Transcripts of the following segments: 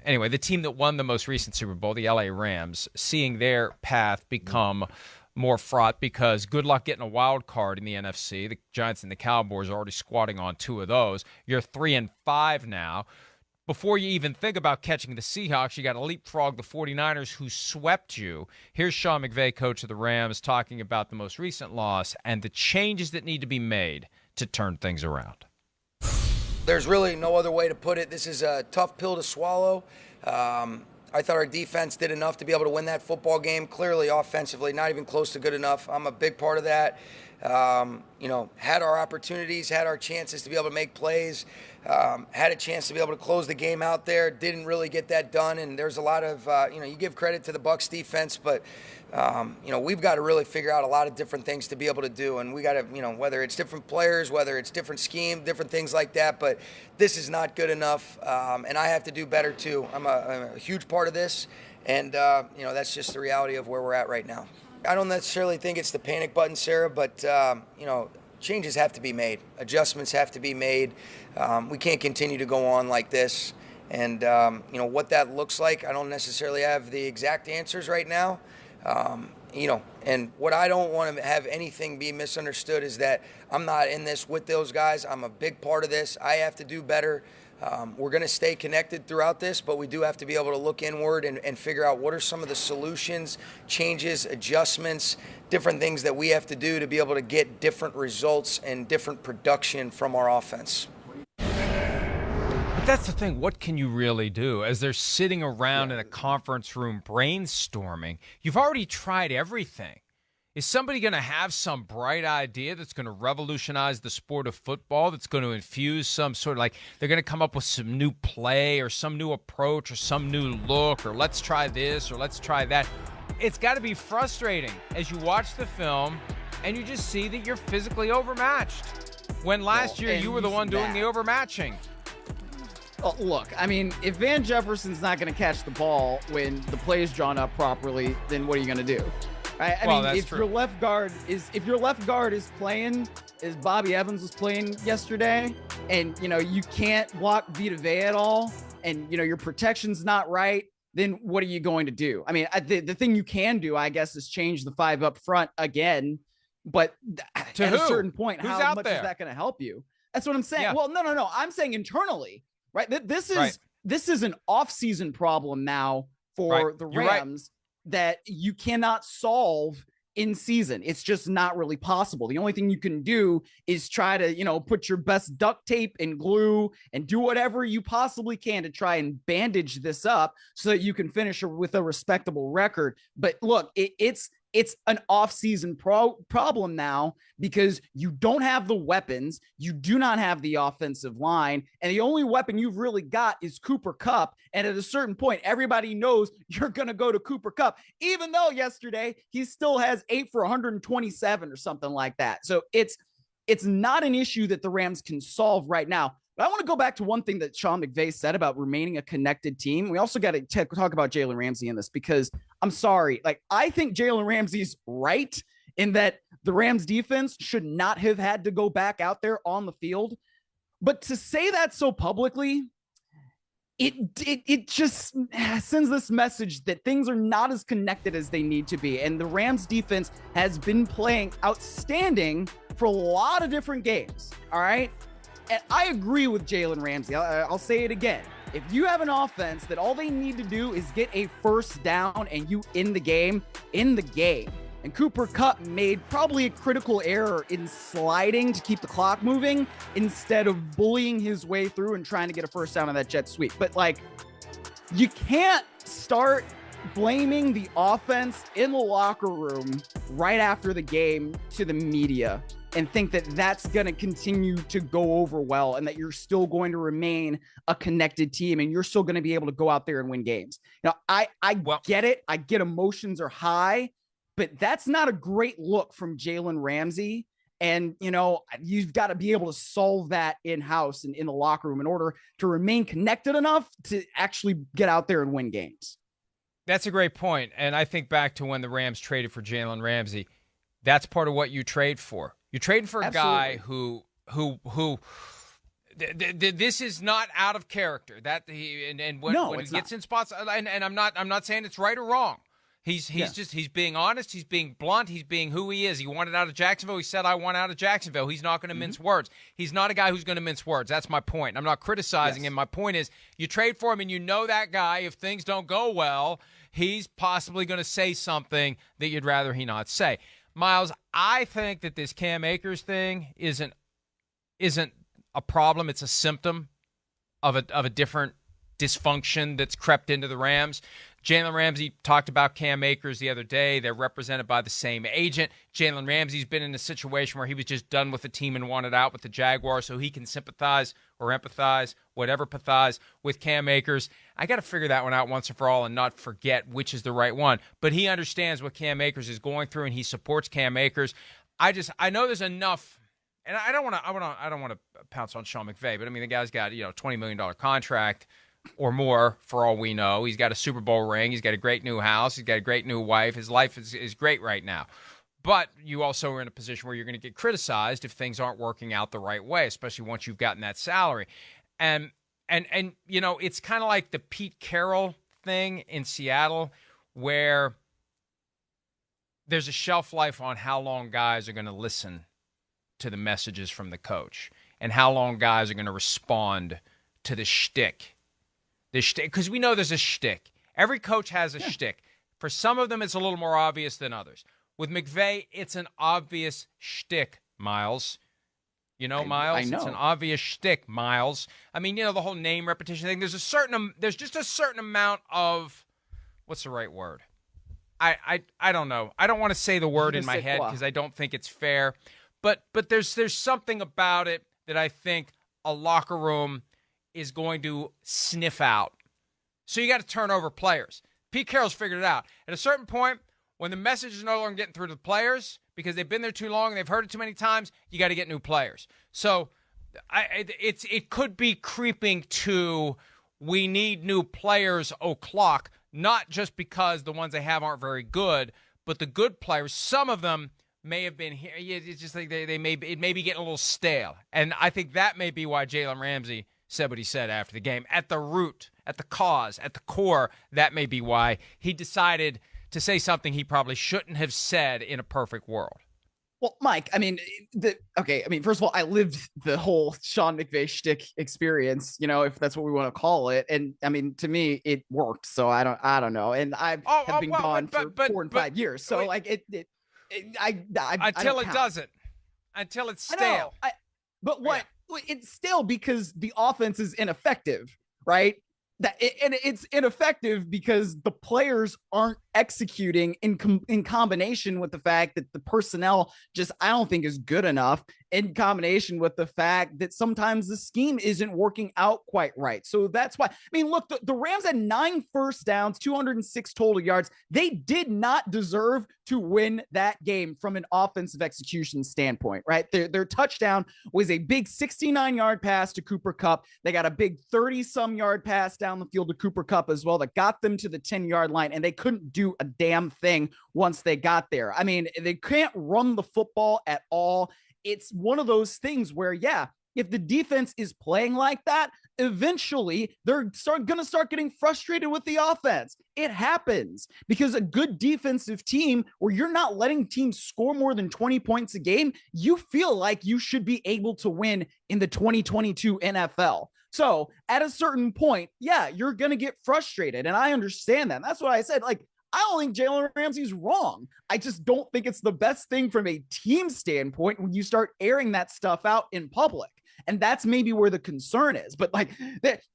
anyway, the team that won the most recent Super Bowl, the LA Rams, seeing their path become more fraught because good luck getting a wild card in the NFC. The Giants and the Cowboys are already squatting on 2 of those. You're 3-5 now. Before you even think about catching the Seahawks, you got to leapfrog the 49ers who swept you. Here's Sean McVay, coach of the Rams, talking about the most recent loss and the changes that need to be made to turn things around. There's really no other way to put it. This is a tough pill to swallow. I thought our defense did enough to be able to win that football game. Clearly, offensively, not even close to good enough. I'm a big part of that. Had our opportunities, had our chances to be able to make plays, had a chance to be able to close the game out there. Didn't really get that done, and there's a lot of, you give credit to the Bucs defense, but, we've got to really figure out a lot of different things to be able to do, and we got to, whether it's different players, whether it's different scheme, different things like that, but this is not good enough, and I have to do better too. I'm a huge part of this, and, that's just the reality of where we're at right now. I don't necessarily think it's the panic button, Sarah, but, changes have to be made. Adjustments have to be made. We can't continue to go on like this. And, what that looks like, I don't necessarily have the exact answers right now. And what I don't want to have anything be misunderstood is that I'm not in this with those guys. I'm a big part of this. I have to do better. We're going to stay connected throughout this, but we do have to be able to look inward and figure out what are some of the solutions, changes, adjustments, different things that we have to do to be able to get different results and different production from our offense. But that's the thing. What can you really do? As they're sitting around in a conference room brainstorming, you've already tried everything. Is somebody going to have some bright idea that's going to revolutionize the sport of football, that's going to infuse some sort of they're going to come up with some new play or some new approach or some new look or let's try this or let's try that? It's got to be frustrating as you watch the film and you just see that you're physically overmatched. When last year you were the one doing the overmatching. Oh, look, I mean, if Van Jefferson's not going to catch the ball when the play is drawn up properly, then what are you going to do? I mean, if your left guard is playing as Bobby Evans was playing yesterday, and you can't block Vita Vea at all, and your protection's not right, then what are you going to do? I mean, the thing you can do, I guess, is change the 5 up front again. But at a certain point, how much is that going to help you? That's what I'm saying. Yeah. Well, no. I'm saying internally, right? This is an off-season problem now for the Rams. That you cannot solve in season. It's just not really possible. The only thing you can do is try to, put your best duct tape and glue and do whatever you possibly can to try and bandage this up so that you can finish with a respectable record. But look, it's an off-season problem now because you don't have the weapons. You do not have the offensive line. And the only weapon you've really got is Cooper Kupp. And at a certain point, everybody knows you're going to go to Cooper Kupp, even though yesterday he still has 8 for 127 or something like that. So it's not an issue that the Rams can solve right now. But I want to go back to one thing that Sean McVay said about remaining a connected team. We also got to talk about Jalen Ramsey in this because I'm sorry. I think Jalen Ramsey's right in that the Rams defense should not have had to go back out there on the field. But to say that so publicly, it just sends this message that things are not as connected as they need to be. And the Rams defense has been playing outstanding for a lot of different games. All right. And I agree with Jalen Ramsey. I'll say it again. If you have an offense that all they need to do is get a first down and you in the game. And Cooper Kupp made probably a critical error in sliding to keep the clock moving instead of bullying his way through and trying to get a first down on that jet sweep. But you can't start blaming the offense in the locker room right after the game to the media and think that that's going to continue to go over well and that you're still going to remain a connected team and you're still going to be able to go out there and win games. I get it. I get emotions are high, but that's not a great look from Jalen Ramsey. And, you've got to be able to solve that in-house and in the locker room in order to remain connected enough to actually get out there and win games. That's a great point. And I think back to when the Rams traded for Jalen Ramsey. That's part of what you trade for. You're trading for a guy who This is not out of character. That when it gets in spots, and I'm not saying it's right or wrong. He's being honest. He's being blunt. He's being who he is. He wanted out of Jacksonville. He said, "I want out of Jacksonville." He's not going to mince words. He's not a guy who's going to mince words. That's my point. I'm not criticizing him. My point is, you trade for him, and you know that guy. If things don't go well, he's possibly going to say something that you'd rather he not say. Myles, I think that this Cam Akers thing isn't a problem. It's a symptom of a different dysfunction that's crept into the Rams. Jalen Ramsey talked about Cam Akers the other day. They're represented by the same agent. Jalen Ramsey's been in a situation where he was just done with the team and wanted out with the Jaguars, so he can sympathize or empathize, empathize with Cam Akers. I got to figure that one out once and for all and not forget which is the right one. But he understands what Cam Akers is going through, and he supports Cam Akers. I know there's enough. And I don't want to pounce on Sean McVay, but I mean the guy's got $20 million contract or more for all we know. He's got a Super Bowl ring. He's got a great new house. He's got a great new wife. His life is great right now. But you also are in a position where you're going to get criticized if things aren't working out the right way, especially once you've gotten that salary. And it's kind of like the Pete Carroll thing in Seattle, where there's a shelf life on how long guys are going to listen to the messages from the coach and how long guys are going to respond to the shtick. Because we know there's a shtick. Every coach has a shtick. For some of them, it's a little more obvious than others. With McVay, it's an obvious shtick, Myles. Myles? I know. It's an obvious shtick, Myles. I mean, the whole name repetition thing. There's just a certain amount of, what's the right word? I don't know. I don't want to say the word in my head because I don't think it's fair. But there's something about it that I think a locker room is going to sniff out. So you got to turn over players. Pete Carroll's figured it out. At a certain point, when the message is no longer getting through to the players because they've been there too long and they've heard it too many times, you got to get new players. So it could be creeping to we need new players o'clock, not just because the ones they have aren't very good, but the good players, some of them may have been here. It's just like it may be getting a little stale. And I think that may be why Jalen Ramsey said what he said after the game. At the root, at the cause, at the core, that may be why he decided to say something he probably shouldn't have said in a perfect world. Well, Mike, first of all, I lived the whole Sean McVay shtick experience, if that's what we want to call it. And I mean, to me, it worked. So I don't know. And I have been gone for 4 and 5 years. So wait, until it doesn't, until it's stale. It's stale because the offense is ineffective, right? And it's ineffective because the players aren't executing in combination with the fact that the personnel I don't think is good enough, in combination with the fact that sometimes the scheme isn't working out quite right. So that's why, look, the Rams had 9 first downs, 206 total yards. They did not deserve to win that game from an offensive execution standpoint, right? Their touchdown was a big 69-yard pass to Cooper Kupp. They got a big 30-some yard pass down the field to Cooper Kupp as well that got them to the 10-yard line, and they couldn't do a damn thing once they got there. They can't run the football at all. It's one of those things where, if the defense is playing like that, eventually they're going to start getting frustrated with the offense. It happens because a good defensive team where you're not letting teams score more than 20 points a game, you feel like you should be able to win in the 2022 NFL. So at a certain point, you're going to get frustrated. And I understand that. That's what I said. I don't think Jalen Ramsey's wrong. I just don't think it's the best thing from a team standpoint when you start airing that stuff out in public. And that's maybe where the concern is. But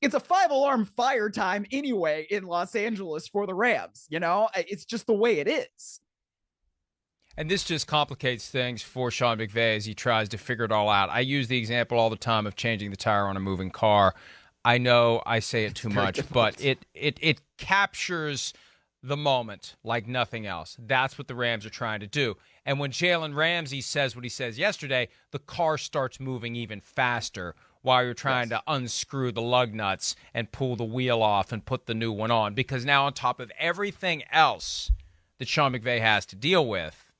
it's a 5-alarm fire time anyway in Los Angeles for the Rams. It's just the way it is. And this just complicates things for Sean McVay as he tries to figure it all out. I use the example all the time of changing the tire on a moving car. I know I say it too much, but it captures the moment like nothing else. That's what the Rams are trying to do. And when Jalen Ramsey says what he says yesterday, the car starts moving even faster while you're trying to unscrew the lug nuts and pull the wheel off and put the new one on. Because now on top of everything else that Sean McVay has to deal with,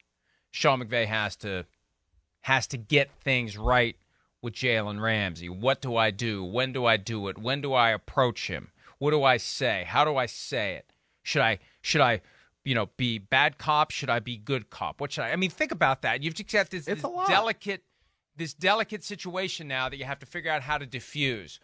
Sean McVay has to get things right with Jalen Ramsey. What do I do? When do I do it? When do I approach him? What do I say? How do I say it? Should I be bad cop? Should I be good cop? What should I mean, think about that. You've just got this delicate situation now that you have to figure out how to diffuse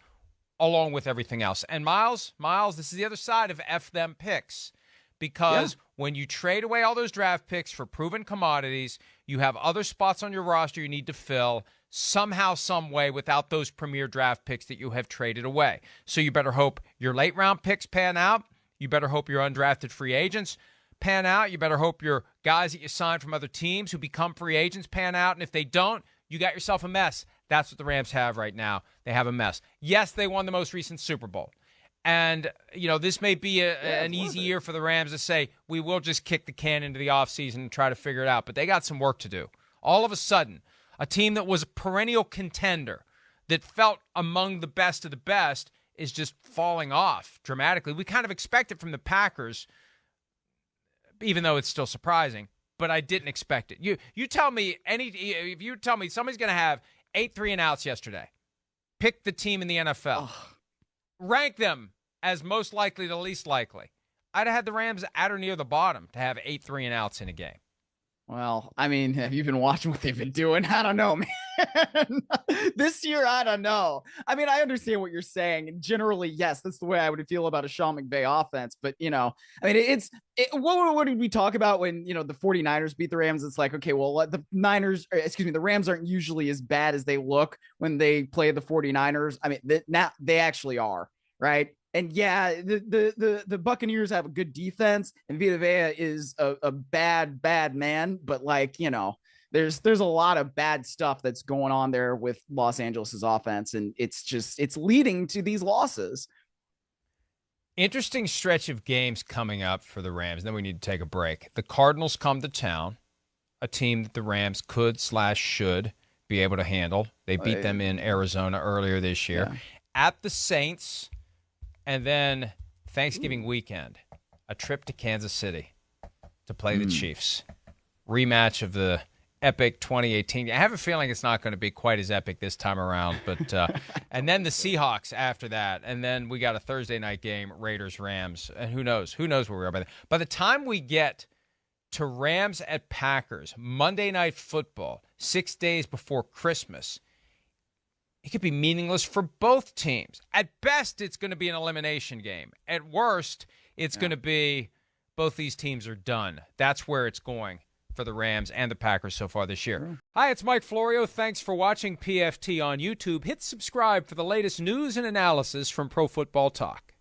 along with everything else. And Myles, this is the other side of F them picks. Because when you trade away all those draft picks for proven commodities, you have other spots on your roster you need to fill somehow, some way without those premier draft picks that you have traded away. So you better hope your late round picks pan out. You better hope your undrafted free agents pan out. You better hope your guys that you signed from other teams who become free agents pan out. And if they don't, you got yourself a mess. That's what the Rams have right now. They have a mess. Yes, they won the most recent Super Bowl. And, this may be an easy year for the Rams to say, we will just kick the can into the offseason and try to figure it out. But they got some work to do. All of a sudden, a team that was a perennial contender, that felt among the best of the best, is just falling off dramatically. We kind of expect it from the Packers, even though it's still surprising. But I didn't expect it. You tell me if you tell me somebody's going to have 8 3-and-outs yesterday, pick the team in the NFL. Rank them as most likely to least likely. I'd have had the Rams at or near the bottom to have 8 3-and-outs in a game. Well, I mean, have you been watching what they've been doing? I don't know, man. This year, I don't know. I mean, I understand what you're saying. Generally, yes, that's the way I would feel about a Sean McVay offense. But, I mean, what did we talk about when, the 49ers beat the Rams? It's like, okay, well, the Rams aren't usually as bad as they look when they play the 49ers. I mean, now they actually are, right? And yeah, the Buccaneers have a good defense, and Vita Vea is a bad man. But there's a lot of bad stuff that's going on there with Los Angeles's offense, and it's leading to these losses. Interesting stretch of games coming up for the Rams. Then we need to take a break. The Cardinals come to town, a team that the Rams should be able to handle. They beat them in Arizona earlier this year. Yeah. At the Saints. And then Thanksgiving weekend, a trip to Kansas City to play the Chiefs. Rematch of the epic 2018. I have a feeling it's not going to be quite as epic this time around. But and then the Seahawks after that. And then we got a Thursday night game, Raiders-Rams. And who knows? Who knows where we are by then. By the time we get to Rams at Packers, Monday Night Football, 6 days before Christmas, it could be meaningless for both teams. At best, it's going to be an elimination game. At worst, it's going to be both these teams are done. That's where it's going for the Rams and the Packers so far this year. Sure. Hi, it's Mike Florio. Thanks for watching PFT on YouTube. Hit subscribe for the latest news and analysis from Pro Football Talk.